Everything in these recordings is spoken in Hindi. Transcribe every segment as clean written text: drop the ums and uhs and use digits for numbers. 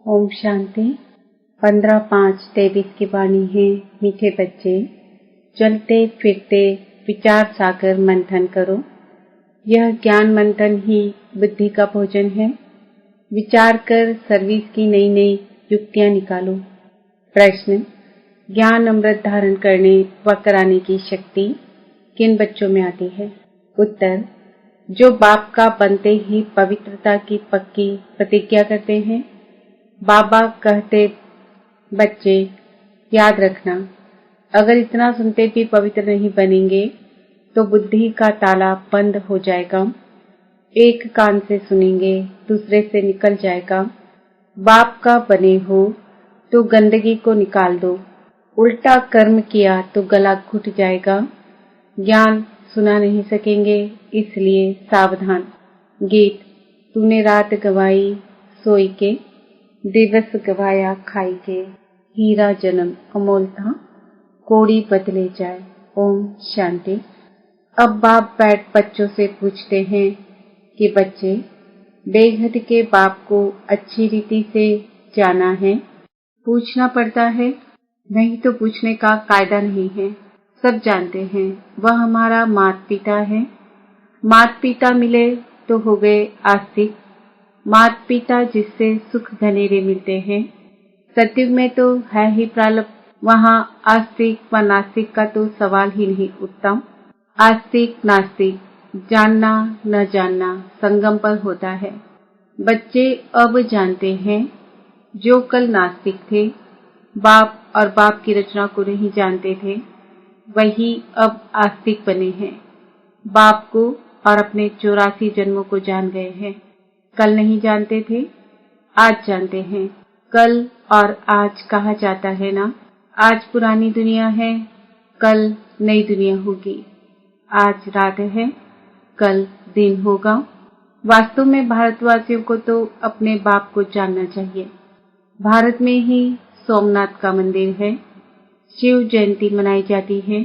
ओम शांति। 15/5/23 की वाणी है। मीठे बच्चे, चलते फिरते विचार सागर मंथन करो। यह ज्ञान मंथन ही बुद्धि का भोजन है। विचार कर सर्विस की नई नई युक्तियां निकालो। प्रश्न: ज्ञान अमृत धारण करने व कराने की शक्ति किन बच्चों में आती है? उत्तर: जो बाप का बनते ही पवित्रता की पक्की प्रतिज्ञा करते हैं। बाबा कहते, बच्चे याद रखना, अगर इतना सुनते भी पवित्र नहीं बनेंगे तो बुद्धि का ताला बंद हो जाएगा। एक कान से सुनेंगे, दूसरे से निकल जाएगा। बाप का बने हो तो गंदगी को निकाल दो। उल्टा कर्म किया तो गला घुट जाएगा। ज्ञान सुना नहीं सकेंगे, इसलिए सावधान। गीत: तूने रात गवाई सोई के, दिवस गवाया खाई के। हीरा जन्म अमोल था, कोड़ी बदले जाए। ओम शांति। अब बाप बैठ बच्चों से पूछते हैं कि बच्चे, बेहद के बाप को अच्छी रीति से जाना है? पूछना पड़ता है, नहीं तो पूछने का कायदा नहीं है। सब जानते हैं वह हमारा माता पिता है। माता पिता मिले तो हो गए आस्तिक। माता पिता जिससे सुख घनेरे मिलते हैं। सतयुग में तो है ही प्रारब्ध, वहाँ आस्तिक व नास्तिक का तो सवाल ही नहीं उठता। आस्तिक नास्तिक, जानना न जानना संगम पर होता है। बच्चे अब जानते हैं, जो कल नास्तिक थे, बाप और बाप की रचना को नहीं जानते थे, वही अब आस्तिक बने हैं। बाप को और अपने 84 जन्मों को जान गए हैं। कल नहीं जानते थे, आज जानते हैं। कल और आज कहा जाता है ना, आज पुरानी दुनिया है, कल नई दुनिया होगी। आज रात है, कल दिन होगा। वास्तव में भारतवासियों को तो अपने बाप को जानना चाहिए। भारत में ही सोमनाथ का मंदिर है, शिव जयंती मनाई जाती है,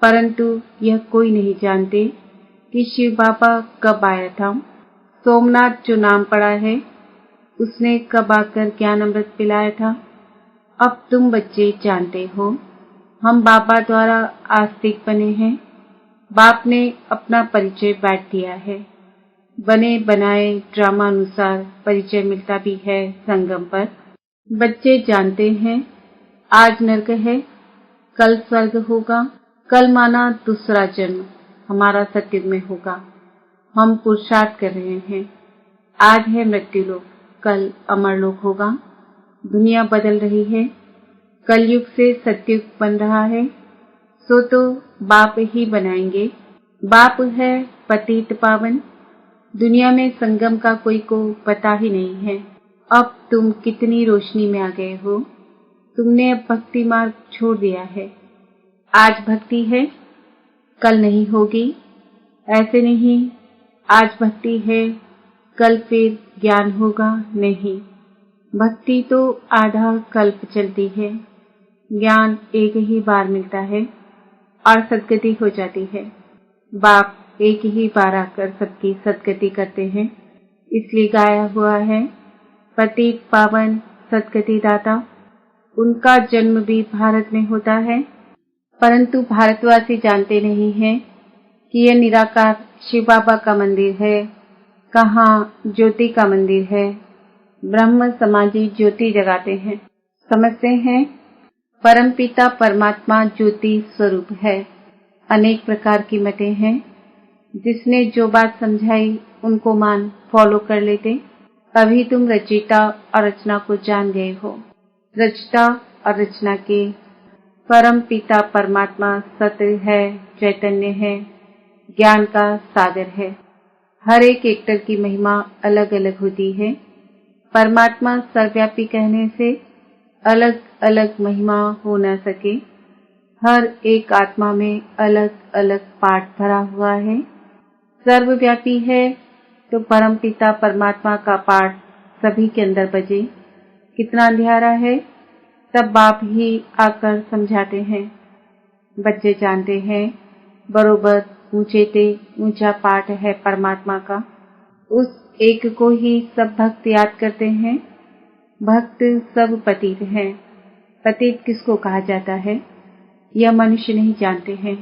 परंतु यह कोई नहीं जानते कि शिव बाबा कब आया था। सोमनाथ जो नाम पड़ा है, उसने कब आकर ज्ञान अमृत पिलाया था। अब तुम बच्चे जानते हो, हम बाबा द्वारा आस्तिक बने हैं। बाप ने अपना परिचय बांट दिया है। बने बनाए ड्रामा अनुसार परिचय मिलता भी है संगम पर। बच्चे जानते हैं, आज नरक है, कल स्वर्ग होगा। कल माना दूसरा जन्म हमारा सतयुग में होगा। हम पुरुषार्थ कर रहे हैं। आज है मृत्यु लोक, कल अमर लोक होगा। दुनिया बदल रही है, कलयुग से सतयुग बन रहा है, सो तो बाप ही बनाएंगे। बाप है पतित पावन। दुनिया में संगम का कोई को पता ही नहीं है। अब तुम कितनी रोशनी में आ गए हो। तुमने अब भक्ति मार्ग छोड़ दिया है। आज भक्ति है, कल नहीं होगी। ऐसे नहीं, आज भक्ति है, कल फिर ज्ञान होगा नहीं। भक्ति तो आधा कल्प चलती है। ज्ञान एक ही बार मिलता है और सद्गति हो जाती है। बाप एक ही बार आकर सबकी सद्गति करते हैं, इसलिए गाया हुआ है, पतित पावन सद्गति दाता। उनका जन्म भी भारत में होता है, परंतु भारतवासी जानते नहीं हैं कि यह निराकार शिव बाबा का मंदिर है। कहाँ ज्योति का मंदिर है। ब्रह्म समाजी ज्योति जगाते हैं। समझते हैं, परमपिता परमात्मा ज्योति स्वरूप है। अनेक प्रकार की मतें हैं। जिसने जो बात समझाई उनको मान फॉलो कर लेते। अभी तुम रचयिता और रचना को जान गए हो। रचता और रचना के परम पिता परमात्मा सत्य है, चैतन्य है, ज्ञान का सागर है। हर एक एक्टर की महिमा अलग अलग होती है। परमात्मा सर्वव्यापी कहने से अलग अलग महिमा हो न सके। हर एक आत्मा में अलग अलग पाठ भरा हुआ है। सर्वव्यापी है तो परमपिता परमात्मा का पाठ सभी के अंदर बजे। कितना अंधियारा है, तब बाप ही आकर समझाते हैं। बच्चे जानते हैं, बरोबर ऊंचे ते ऊंचा पाठ है परमात्मा का। उस एक को ही सब भक्त याद करते हैं। भक्त सब पतित हैं। पतित किसको कहा जाता है यह मनुष्य नहीं जानते हैं।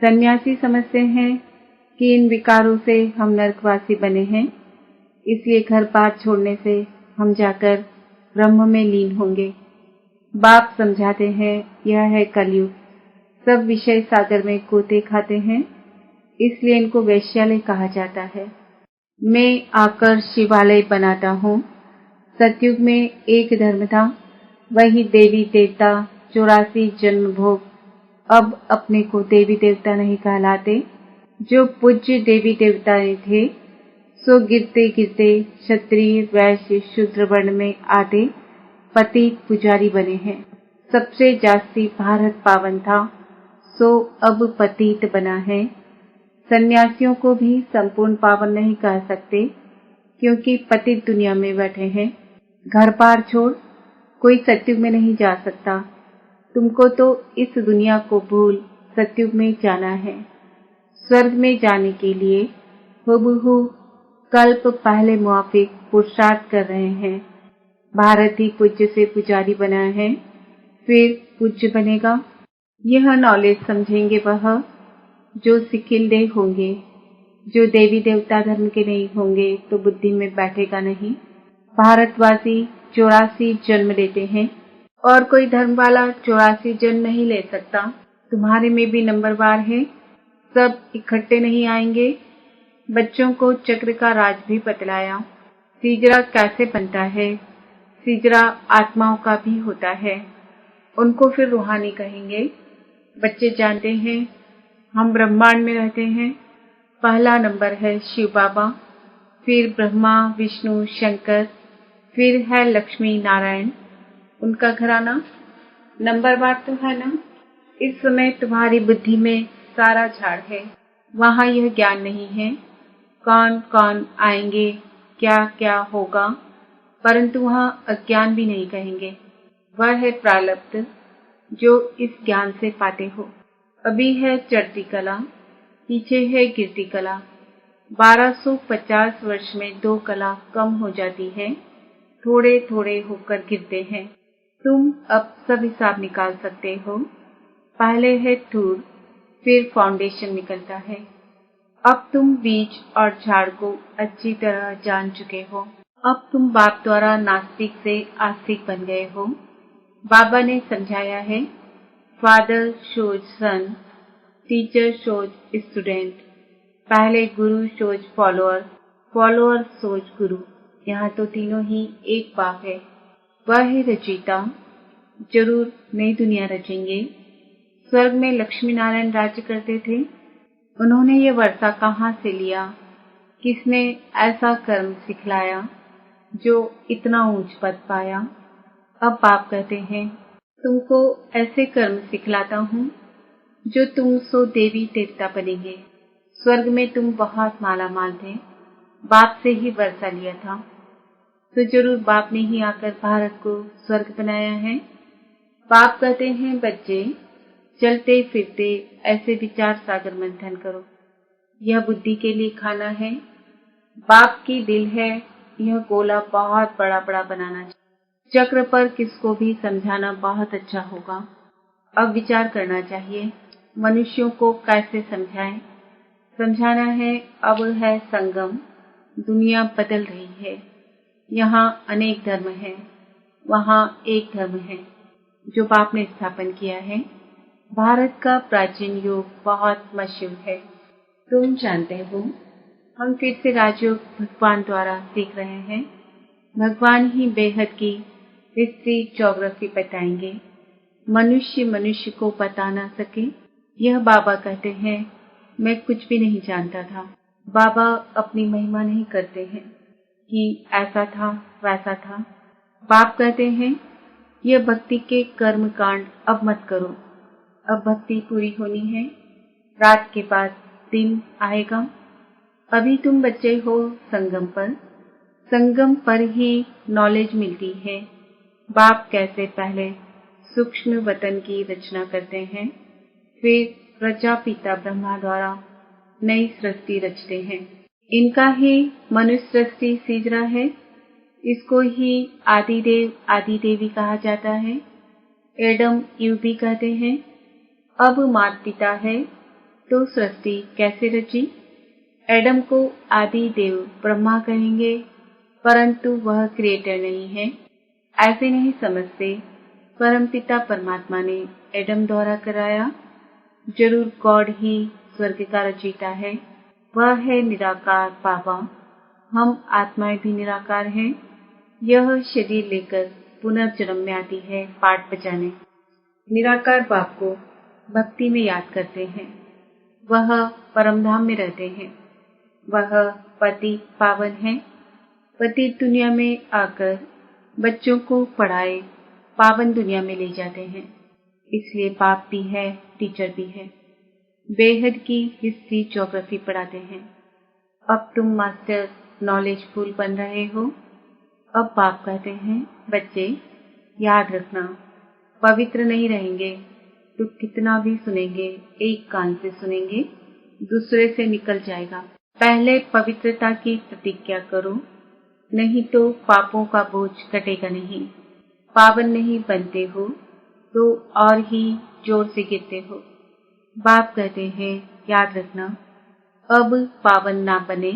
सन्यासी समझते हैं कि इन विकारों से हम नरकवासी बने हैं, इसलिए घर बार छोड़ने से हम जाकर ब्रह्म में लीन होंगे। बाप समझाते हैं यह है कलयुग, सब विषय सागर में गोते खाते हैं, इसलिए इनको वैश्यालय कहा जाता है। मैं आकर शिवालय बनाता हूँ। सतयुग में एक धर्म था, वही देवी देवता 84 जन्म भोग। अब अपने को देवी देवता नहीं कहलाते। जो पूज्य देवी देवताएं थे सो गिरते गिरते क्षत्रिय वैश्य शूद्र वर्ण में आते पतित पुजारी बने हैं। सबसे जास्ती भारत पावन था सो अब पतित बना है। सन्यासियों को भी संपूर्ण पावन नहीं कह सकते क्योंकि पतित दुनिया में बैठे हैं। घर बार छोड़ कोई सतयुग में नहीं जा सकता। तुमको तो इस दुनिया को भूल सतयुग में जाना है। स्वर्ग में जाने के लिए हुबहू कल्प पहले मुआफिक पुरुषार्थ कर रहे हैं। भारत ही पूज्य से पुजारी बना है, फिर पूज्य बनेगा। यह नॉलेज समझेंगे वह जो सिकिल्दे होंगे। जो देवी देवता धर्म के नहीं होंगे तो बुद्धि में बैठेगा नहीं। भारतवासी 84 जन्म लेते हैं और कोई धर्म वाला 84 जन्म नहीं ले सकता। तुम्हारे में भी नंबरवार है, सब इकट्ठे नहीं आएंगे। बच्चों को चक्र का राज भी बतलाया। सीजरा कैसे बनता है। सीजरा आत्माओं का भी होता है, उनको फिर रूहानी कहेंगे। बच्चे जानते हैं हम ब्रह्मांड में रहते हैं। पहला नंबर है शिव बाबा, फिर ब्रह्मा विष्णु शंकर, फिर है लक्ष्मी नारायण, उनका घराना। नंबरवार तो है ना। इस समय तुम्हारी बुद्धि में सारा झाड़ है, वहाँ यह ज्ञान नहीं है कौन कौन आएंगे क्या क्या होगा, परंतु वहाँ अज्ञान भी नहीं कहेंगे। वह है प्रारब्ध जो इस ज्ञान से पाते हो। अभी है चढ़ती कला, पीछे है गिरती कला। 1250 वर्ष में 2 कला कम हो जाती है, थोड़े थोड़े होकर गिरते हैं। तुम अब सब हिसाब निकाल सकते हो। पहले है धूल, फिर फाउंडेशन निकलता है। अब तुम बीज और झाड़ को अच्छी तरह जान चुके हो। अब तुम बाप द्वारा नास्तिक से आस्तिक बन गए हो। बाबा ने समझाया है, फादर शोज सन, टीचर शोज स्टूडेंट। पहले गुरु शोज फॉलोअर, फॉलोअर शोज गुरु। यहाँ तो तीनों ही एक बाप है। वह है रचयिता, जरूर नई दुनिया रचेंगे। स्वर्ग में लक्ष्मी नारायण राज्य करते थे। उन्होंने ये वर्षा कहाँ से लिया, किसने ऐसा कर्म सिखलाया जो इतना ऊंच पद पाया। अब बाप कहते हैं तुमको ऐसे कर्म सिखलाता हूँ जो तुम सो देवी देवता बनेंगे। स्वर्ग में तुम बहुत माला माल थे, बाप से ही वर्षा लिया था, तो जरूर बाप ने ही आकर भारत को स्वर्ग बनाया है। बाप कहते हैं बच्चे चलते फिरते ऐसे विचार सागर मंथन करो। यह बुद्धि के लिए खाना है। बाप की दिल है यह गोला बहुत बड़ा बड़ा बनाना चाहिए। चक्र पर किसको भी समझाना बहुत अच्छा होगा। अब विचार करना चाहिए मनुष्यों को कैसे समझाएं। समझाना है। अब है संगम, दुनिया बदल रही है। यहाँ अनेक धर्म हैं, वहाँ एक धर्म है जो बाप ने स्थापन किया है। भारत का प्राचीन योग बहुत मशहूर है, तुम जानते हो। हम फिर से राजयोग भगवान द्वारा सीख रहे हैं। भगवान ही बेहद की विस्तृत ज्योग्राफी बताएंगे। मनुष्य मनुष्य को बता ना सके। यह बाबा कहते हैं मैं कुछ भी नहीं जानता था। बाबा अपनी महिमा नहीं करते हैं कि ऐसा था वैसा था। बाप कहते हैं यह भक्ति के कर्म कांड अब मत करो। अब भक्ति पूरी होनी है, रात के बाद दिन आएगा। अभी तुम बच्चे हो संगम पर, संगम पर ही नॉलेज मिलती है। बाप कैसे पहले सूक्ष्म वतन की रचना करते हैं, फिर प्रजापिता ब्रह्मा द्वारा नई सृष्टि रचते हैं। इनका ही मनुष्य सृष्टि सीजरा है। इसको ही आदिदेव आदि देवी कहा जाता है। एडम ईव भी कहते हैं। अब माता पिता है तो सृष्टि कैसे रची? एडम को आदि देव ब्रह्मा कहेंगे, परंतु वह क्रिएटर नहीं है, ऐसे नहीं समझते। परमपिता परमात्मा ने एडम द्वारा कराया। जरूर गॉड ही स्वर्ग का रचयिता है। वह है निराकार बाबा। हम आत्माएं भी निराकार हैं। यह शरीर लेकर पुनर्जन्म में आती है पाठ बजाने। निराकार बाप को भक्ति में याद करते हैं। वह परमधाम में रहते हैं। वह पति पावन है। पति दुनिया में आकर बच्चों को पढ़ाए पावन दुनिया में ले जाते हैं। इसलिए बाप भी है, टीचर भी है। बेहद की हिस्ट्री ज्योग्राफी पढ़ाते हैं। अब तुम मास्टर नॉलेजफुल बन रहे हो। अब बाप कहते हैं, बच्चे याद रखना, पवित्र नहीं रहेंगे तो कितना भी सुनेंगे, एक कान से सुनेंगे, दूसरे से निकल जाएगा। पहले पवित्रता की प्रतिज्ञा करो, नहीं तो पापों का बोझ कटेगा नहीं। पावन नहीं बनते हो तो और ही जोर से गिरते हो। बाप कहते हैं, याद रखना, अब पावन ना बने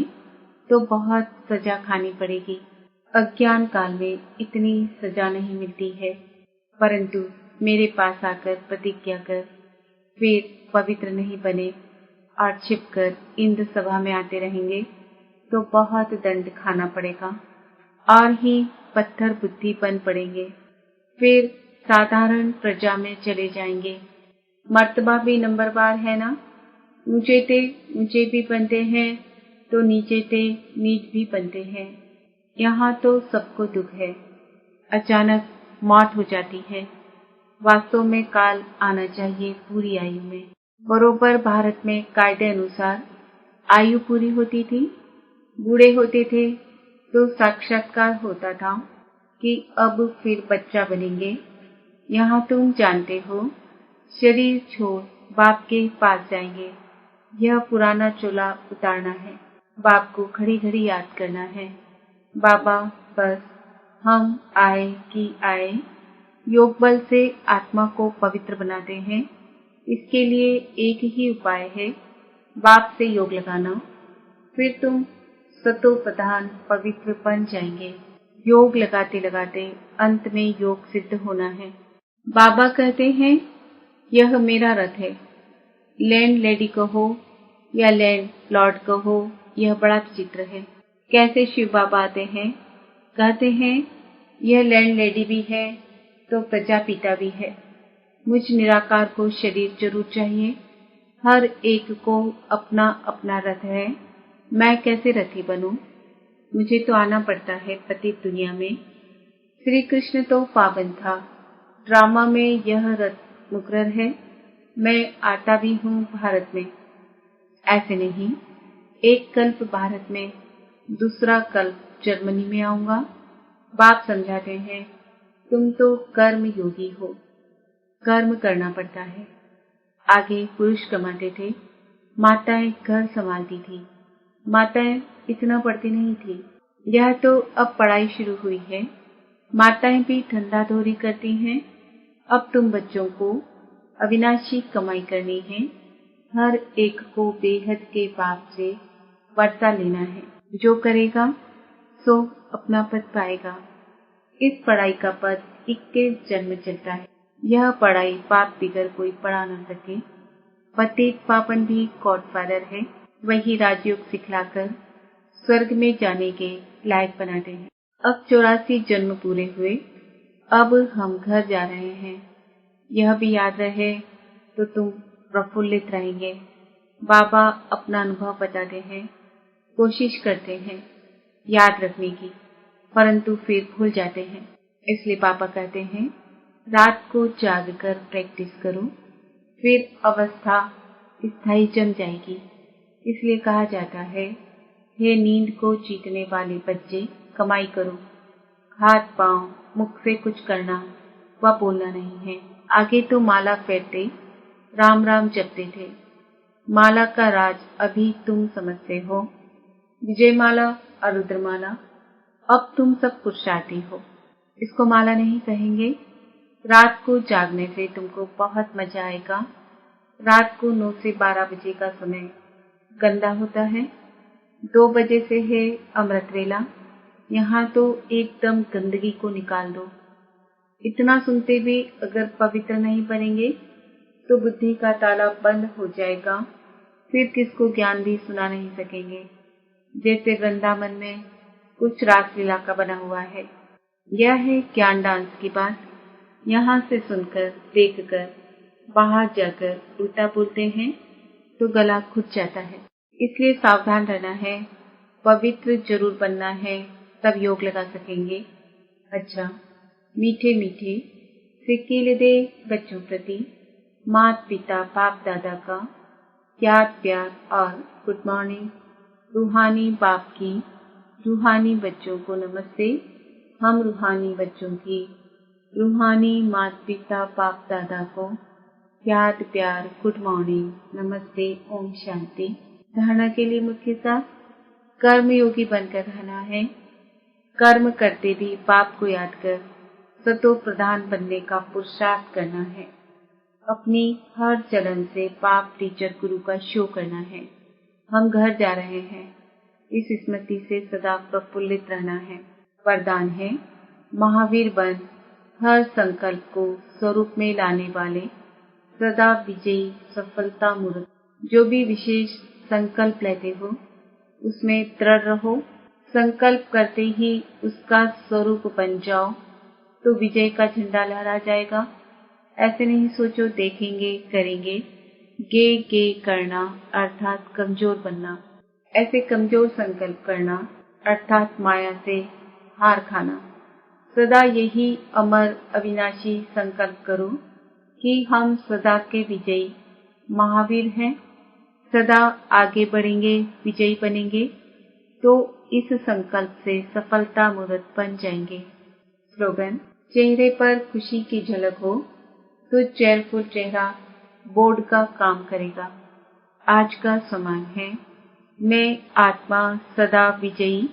तो बहुत सजा खानी पड़ेगी। अज्ञान काल में इतनी सजा नहीं मिलती है, परंतु मेरे पास आकर प्रतिज्ञा कर, फिर पवित्र नहीं बने और छिपकर इंद्र सभा में आते रहेंगे तो बहुत दंड खाना पड़ेगा और ही पत्थर बुद्धि बन पड़ेंगे। फिर साधारण प्रजा में चले जाएंगे। मर्तबा भी नंबरवार है ना। ऊंचे थे ऊंचे भी बनते हैं तो नीचे थे नीच भी बनते हैं। यहाँ तो सबको दुख है। अचानक मौत हो जाती है। वास्तव में काल आना चाहिए पूरी आयु में। बरोबर भारत में कायदे अनुसार आयु पूरी होती थी। बूढ़े होते थे तो साक्षात्कार होता था कि अब फिर बच्चा बनेंगे। यहाँ तुम जानते हो, शरीर छोड़ बाप के पास जाएंगे। यह पुराना चोला उतारना है। बाप को घड़ी घड़ी याद करना है। बाबा बस हम आए कि आए। योग बल से आत्मा को पवित्र बनाते हैं। इसके लिए एक ही उपाय है, बाप से योग लगाना। फिर तुम सतो प्रधान पवित्र बन जाएंगे। योग लगाते लगाते अंत में योग सिद्ध होना है। बाबा कहते हैं, यह मेरा रथ है। लैंड लेडी कहो या लैंड लॉर्ड कहो, यह बड़ा विचित्र है। कैसे शिव बाबा आते हैं, कहते हैं यह लैंड लेडी भी है तो प्रजापिता भी है। मुझ निराकार को शरीर जरूर चाहिए। हर एक को अपना अपना रथ है। मैं कैसे रथी बनूं? मुझे तो आना पड़ता है पतित दुनिया में। श्री कृष्ण तो पावन था। ड्रामा में यह रथ मुकर्रर है। मैं आता भी हूँ भारत में। ऐसे नहीं, एक कल्प भारत में, दूसरा कल्प जर्मनी में आऊंगा। बाप समझाते हैं, तुम तो कर्म योगी हो, कर्म करना पड़ता है। आगे पुरुष कमाते थे, माताएं घर संभालती थी। माताएं इतना पढ़ती नहीं थी। यह तो अब पढ़ाई शुरू हुई है। माताएं भी धंधा धोरी करती हैं। अब तुम बच्चों को अविनाशी कमाई करनी है। हर एक को बेहद के बाप से वर्षा लेना है। जो करेगा सो अपना पद पाएगा। इस पढ़ाई का पद 21 जन्म चलता है। यह पढ़ाई बाप बिगर कोई पढ़ा न सके। पतित पावन भी गॉडफादर है। वही राजयोग सिखलाकर स्वर्ग में जाने के लायक बनाते हैं। अब 84 जन्म पूरे हुए। अब हम घर जा रहे हैं। यह भी याद रहे तो तुम प्रफुल्लित रहेंगे। बाबा अपना अनुभव बताते हैं, कोशिश करते हैं याद रखने की, परंतु फिर भूल जाते हैं। इसलिए पापा कहते हैं, रात को जाग कर प्रैक्टिस करो, फिर अवस्था स्थायी जम जाएगी। इसलिए कहा जाता है, हे नींद को जीतने वाले बच्चे, कमाई करो। हाथ पांव मुख से कुछ करना व बोलना नहीं है। आगे तो माला फेरते, राम राम जपते थे। माला का राज अभी तुम समझते हो। विजयमाला और रुद्रमाला। अब तुम सब पुरुषार्थी हो। इसको माला नहीं कहेंगे। रात को जागने से तुमको बहुत मजा आएगा। रात को 9 से 12 बजे का समय गंदा होता है। 2 बजे से है अमृत वेला। यहाँ तो एकदम गंदगी को निकाल दो। इतना सुनते भी अगर पवित्र नहीं बनेंगे तो बुद्धि का ताला बंद हो जाएगा। फिर किसको ज्ञान भी सुना नहीं सकेंगे। जैसे वृंदावन में कुछ रासलीला का बना हुआ है। यह है ज्ञान डांस की बात। यहाँ से सुनकर देखकर बाहर जाकर उल्टा बोलते हैं तो गला घुट जाता है। इसलिए सावधान रहना है। पवित्र जरूर बनना है, तब योग लगा सकेंगे। अच्छा, मीठे मीठे सिक्के दे बच्चों प्रति माता पिता बाप दादा का याद प्यार और गुड मॉर्निंग। रूहानी बाप की रूहानी बच्चों को नमस्ते। हम रूहानी बच्चों की रूहानी माता पिता बाप दादा को याद प्यार गुड मॉर्निंग नमस्ते ओम शांति। धारणा के लिए मुख्य साथ कर्म योगी बनकर रहना है। कर्म करते भी बाप को याद कर सतो प्रधान बनने का पुरुषार्थ करना है। अपनी हर चलन से बाप टीचर गुरु का शो करना है। हम घर जा रहे हैं। इस स्मृति से सदा प्रफुल्लित रहना है। वरदान है महावीर बन हर संकल्प को स्वरूप में लाने वाले सदा विजयी सफलता मूर्त। जो भी विशेष संकल्प लेते हो उसमें दृढ़ रहो। संकल्प करते ही उसका स्वरूप बन जाओ तो विजय का झंडा लहरा जाएगा। ऐसे नहीं सोचो देखेंगे करेंगे। गे करना अर्थात कमजोर बनना। ऐसे कमजोर संकल्प करना अर्थात माया से हार खाना। सदा यही अमर अविनाशी संकल्प करो कि हम सदा के विजयी महावीर हैं। सदा आगे बढ़ेंगे, विजयी बनेंगे तो इस संकल्प से सफलता मूर्त बन जाएंगे। स्लोगन, चेहरे पर खुशी की झलक हो तो चेयरफुल चेहरा बोर्ड का काम करेगा। आज का समान है, मैं आत्मा सदा विजयी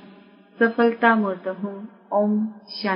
सफलता मूर्त हूँ। ओम शांति।